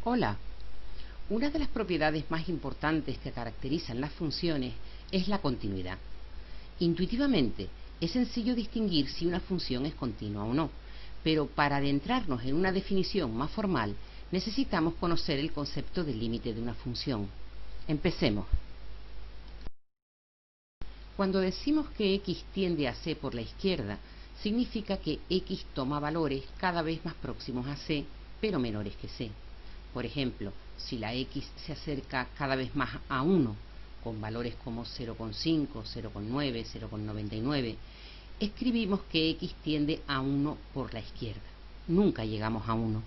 Hola. Una de las propiedades más importantes que caracterizan las funciones es la continuidad. Intuitivamente, es sencillo distinguir si una función es continua o no, pero para adentrarnos en una definición más formal, necesitamos conocer el concepto del límite de una función. Empecemos. Cuando decimos que x tiende a c por la izquierda, significa que x toma valores cada vez más próximos a c, pero menores que c. Por ejemplo, si la x se acerca cada vez más a 1, con valores como 0,5, 0,9, 0,99, escribimos que x tiende a 1 por la izquierda. Nunca llegamos a 1.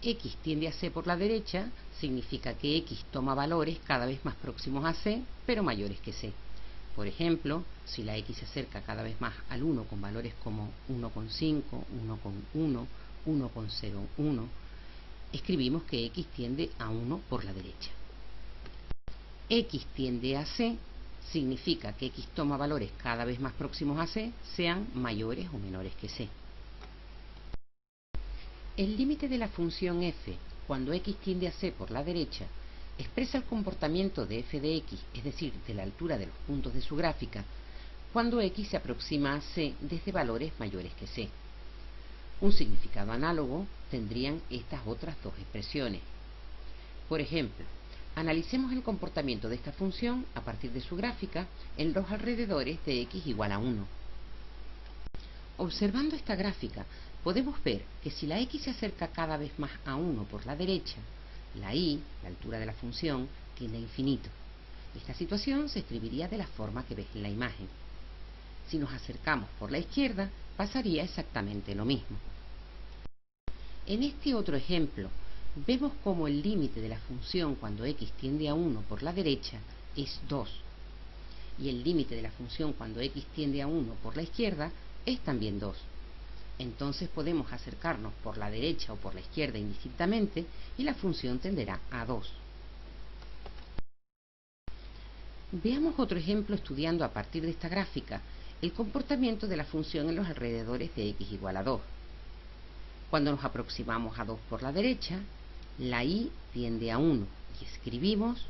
X tiende a c por la derecha significa que x toma valores cada vez más próximos a c, pero mayores que c. Por ejemplo, si la x se acerca cada vez más al 1 con valores como 1,5, 1,1, 1,01, escribimos que x tiende a 1 por la derecha. X tiende a c significa que x toma valores cada vez más próximos a c, sean mayores o menores que c. El límite de la función f, cuando x tiende a c por la derecha, expresa el comportamiento de f de x, es decir, de la altura de los puntos de su gráfica, cuando x se aproxima a c desde valores mayores que c. Un significado análogo tendrían estas otras dos expresiones. Por ejemplo, analicemos el comportamiento de esta función a partir de su gráfica en los alrededores de x igual a 1. Observando esta gráfica, podemos ver que si la x se acerca cada vez más a 1 por la derecha, la y, la altura de la función, tiende a infinito. Esta situación se escribiría de la forma que ves en la imagen. Si nos acercamos por la izquierda, pasaría exactamente lo mismo. En este otro ejemplo, vemos como el límite de la función cuando x tiende a 1 por la derecha es 2, y el límite de la función cuando x tiende a 1 por la izquierda es también 2. Entonces podemos acercarnos por la derecha o por la izquierda indistintamente y la función tenderá a 2. Veamos otro ejemplo estudiando a partir de esta gráfica el comportamiento de la función en los alrededores de x igual a 2. Cuando nos aproximamos a 2 por la derecha, la y tiende a 1 y escribimos.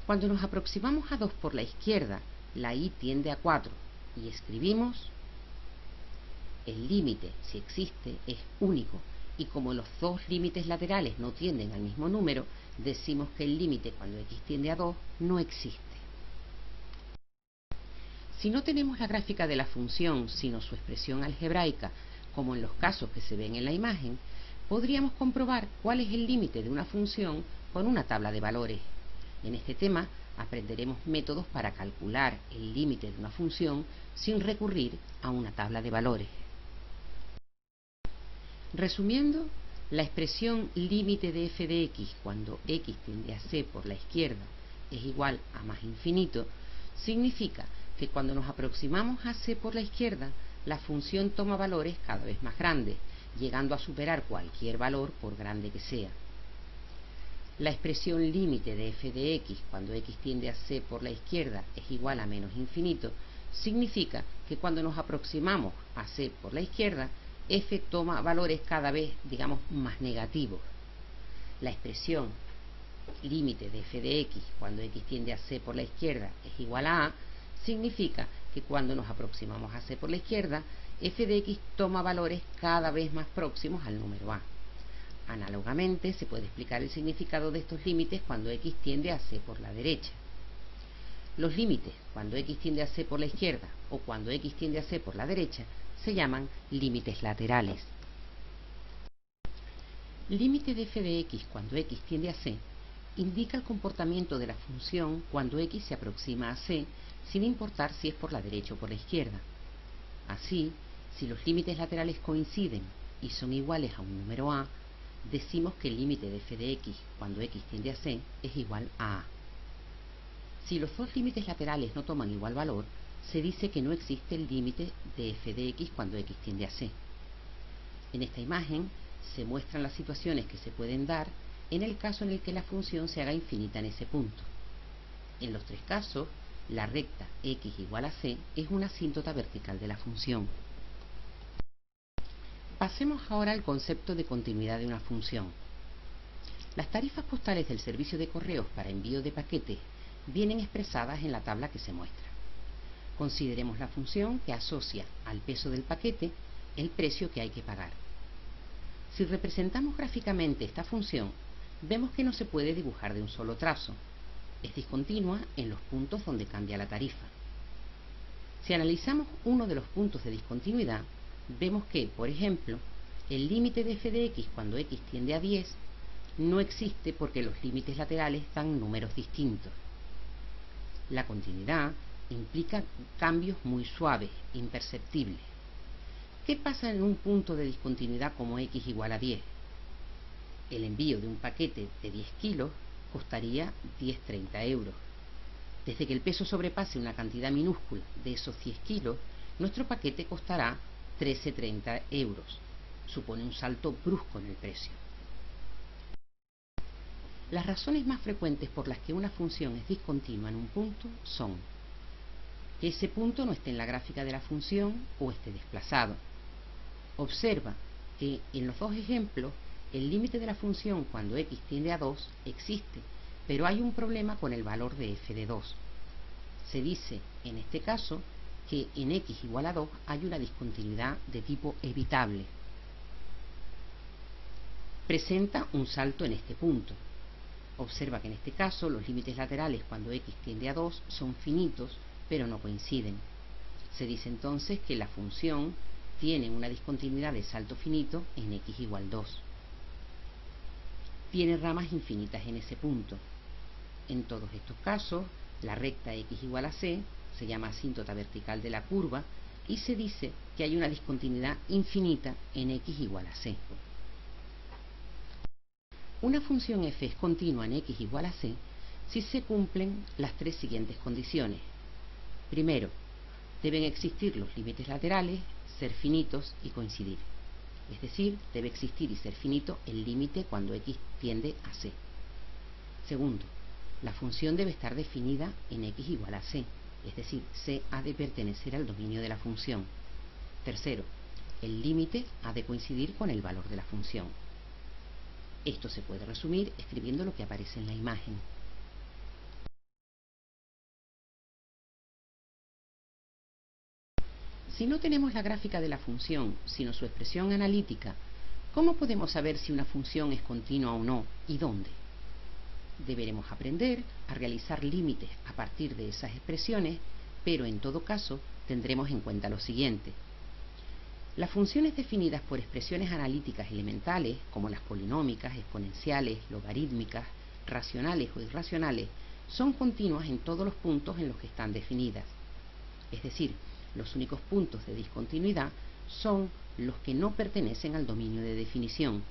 Cuando nos aproximamos a 2 por la izquierda, la y tiende a 4 y escribimos. El límite, si existe, es único, y como los dos límites laterales no tienden al mismo número, decimos que el límite cuando x tiende a 2 no existe. Si no tenemos la gráfica de la función, sino su expresión algebraica, como en los casos que se ven en la imagen, podríamos comprobar cuál es el límite de una función con una tabla de valores. En este tema aprenderemos métodos para calcular el límite de una función sin recurrir a una tabla de valores. Resumiendo, la expresión límite de f de x cuando x tiende a c por la izquierda es igual a más infinito, significa que cuando nos aproximamos a c por la izquierda, la función toma valores cada vez más grandes, llegando a superar cualquier valor por grande que sea. La expresión límite de f de x cuando x tiende a c por la izquierda es igual a menos infinito, significa que cuando nos aproximamos a c por la izquierda, f toma valores cada vez, digamos, más negativos. La expresión límite de f de x cuando x tiende a c por la izquierda es igual a significa que cuando nos aproximamos a c por la izquierda, f de x toma valores cada vez más próximos al número a. Análogamente, se puede explicar el significado de estos límites cuando x tiende a c por la derecha. Los límites cuando x tiende a c por la izquierda o cuando x tiende a c por la derecha se llaman límites laterales. Límite de f de x cuando x tiende a c indica el comportamiento de la función cuando x se aproxima a c, sin importar si es por la derecha o por la izquierda. Así, si los límites laterales coinciden y son iguales a un número a, decimos que el límite de f de x cuando x tiende a c es igual a a. Si los dos límites laterales no toman igual valor, se dice que no existe el límite de f de x cuando x tiende a c. En esta imagen se muestran las situaciones que se pueden dar en el caso en el que la función se haga infinita en ese punto. En los tres casos, la recta x igual a c es una asíntota vertical de la función. Pasemos ahora al concepto de continuidad de una función. Las tarifas postales del servicio de correos para envío de paquetes vienen expresadas en la tabla que se muestra. Consideremos la función que asocia al peso del paquete el precio que hay que pagar. Si representamos gráficamente esta función, vemos que no se puede dibujar de un solo trazo. Es discontinua en los puntos donde cambia la tarifa. Si analizamos uno de los puntos de discontinuidad, vemos que, por ejemplo, el límite de f de x cuando x tiende a 10 no existe porque los límites laterales dan números distintos. La continuidad implica cambios muy suaves, imperceptibles. ¿Qué pasa en un punto de discontinuidad como x igual a 10? El envío de un paquete de 10 kilos costaría 10,30 €. Desde que el peso sobrepase una cantidad minúscula de esos 10 kilos, nuestro paquete costará 13,30 €. Supone un salto brusco en el precio. Las razones más frecuentes por las que una función es discontinua en un punto son que ese punto no esté en la gráfica de la función o esté desplazado. Observa que en los dos ejemplos el límite de la función cuando x tiende a 2 existe, pero hay un problema con el valor de f de 2. Se dice, en este caso, que en x igual a 2 hay una discontinuidad de tipo evitable. Presenta un salto en este punto. Observa que en este caso los límites laterales cuando x tiende a 2 son finitos, pero no coinciden. Se dice entonces que la función tiene una discontinuidad de salto finito en x igual 2. Tiene ramas infinitas en ese punto. En todos estos casos, la recta x igual a c se llama asíntota vertical de la curva y se dice que hay una discontinuidad infinita en x igual a c. Una función f es continua en x igual a c si se cumplen las tres siguientes condiciones. Primero, deben existir los límites laterales, ser finitos y coincidir. Es decir, debe existir y ser finito el límite cuando x tiende a c. Segundo, la función debe estar definida en x igual a c, es decir, c ha de pertenecer al dominio de la función. Tercero, el límite ha de coincidir con el valor de la función. Esto se puede resumir escribiendo lo que aparece en la imagen. Si no tenemos la gráfica de la función, sino su expresión analítica, ¿cómo podemos saber si una función es continua o no y dónde? Deberemos aprender a realizar límites a partir de esas expresiones, pero en todo caso tendremos en cuenta lo siguiente. Las funciones definidas por expresiones analíticas elementales, como las polinómicas, exponenciales, logarítmicas, racionales o irracionales, son continuas en todos los puntos en los que están definidas. Es decir, los únicos puntos de discontinuidad son los que no pertenecen al dominio de definición.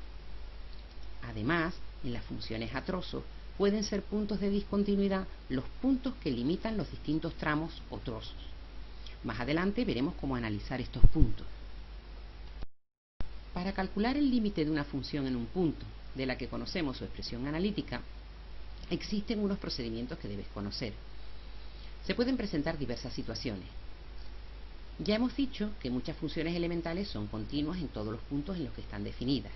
Además, en las funciones a trozos pueden ser puntos de discontinuidad los puntos que limitan los distintos tramos o trozos. Más adelante veremos cómo analizar estos puntos. Para calcular el límite de una función en un punto, de la que conocemos su expresión analítica, existen unos procedimientos que debes conocer. Se pueden presentar diversas situaciones. Ya hemos dicho que muchas funciones elementales son continuas en todos los puntos en los que están definidas.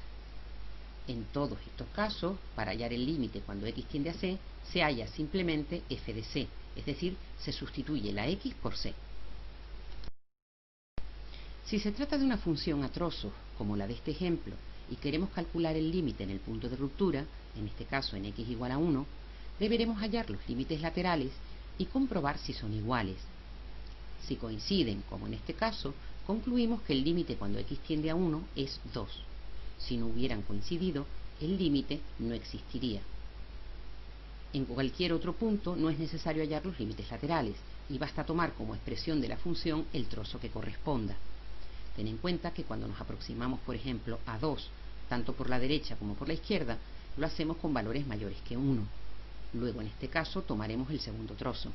En todos estos casos, para hallar el límite cuando x tiende a c, se halla simplemente f de c, es decir, se sustituye la x por c. Si se trata de una función a trozos, como la de este ejemplo, y queremos calcular el límite en el punto de ruptura, en este caso en x igual a 1, deberemos hallar los límites laterales y comprobar si son iguales. Si coinciden, como en este caso, concluimos que el límite cuando x tiende a 1 es 2. Si no hubieran coincidido, el límite no existiría. En cualquier otro punto no es necesario hallar los límites laterales y basta tomar como expresión de la función el trozo que corresponda. Ten en cuenta que cuando nos aproximamos, por ejemplo, a 2, tanto por la derecha como por la izquierda, lo hacemos con valores mayores que 1. Luego, en este caso, tomaremos el segundo trozo.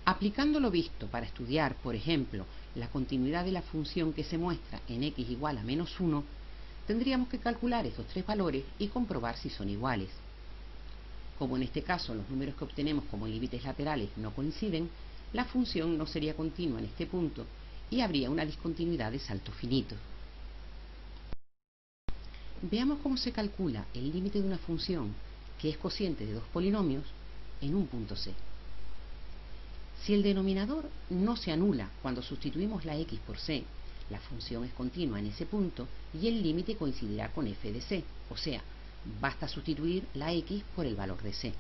Aplicando lo visto para estudiar, por ejemplo, la continuidad de la función que se muestra en x igual a menos 1, tendríamos que calcular estos tres valores y comprobar si son iguales. Como en este caso los números que obtenemos como límites laterales no coinciden, la función no sería continua en este punto y habría una discontinuidad de salto finito. Veamos cómo se calcula el límite de una función que es cociente de dos polinomios en un punto C. Si el denominador no se anula cuando sustituimos la x por c, la función es continua en ese punto y el límite coincidirá con f de c, o sea, basta sustituir la x por el valor de c.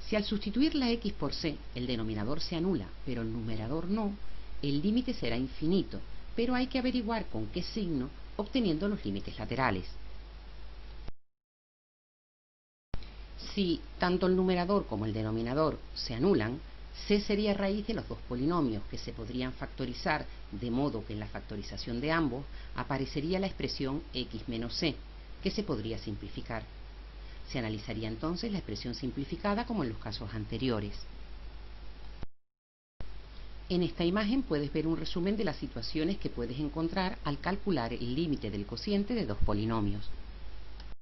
Si al sustituir la x por c el denominador se anula, pero el numerador no, el límite será infinito, pero hay que averiguar con qué signo obteniendo los límites laterales. Si tanto el numerador como el denominador se anulan, c sería raíz de los dos polinomios que se podrían factorizar, de modo que en la factorización de ambos aparecería la expresión x menos c, que se podría simplificar. Se analizaría entonces la expresión simplificada como en los casos anteriores. En esta imagen puedes ver un resumen de las situaciones que puedes encontrar al calcular el límite del cociente de dos polinomios.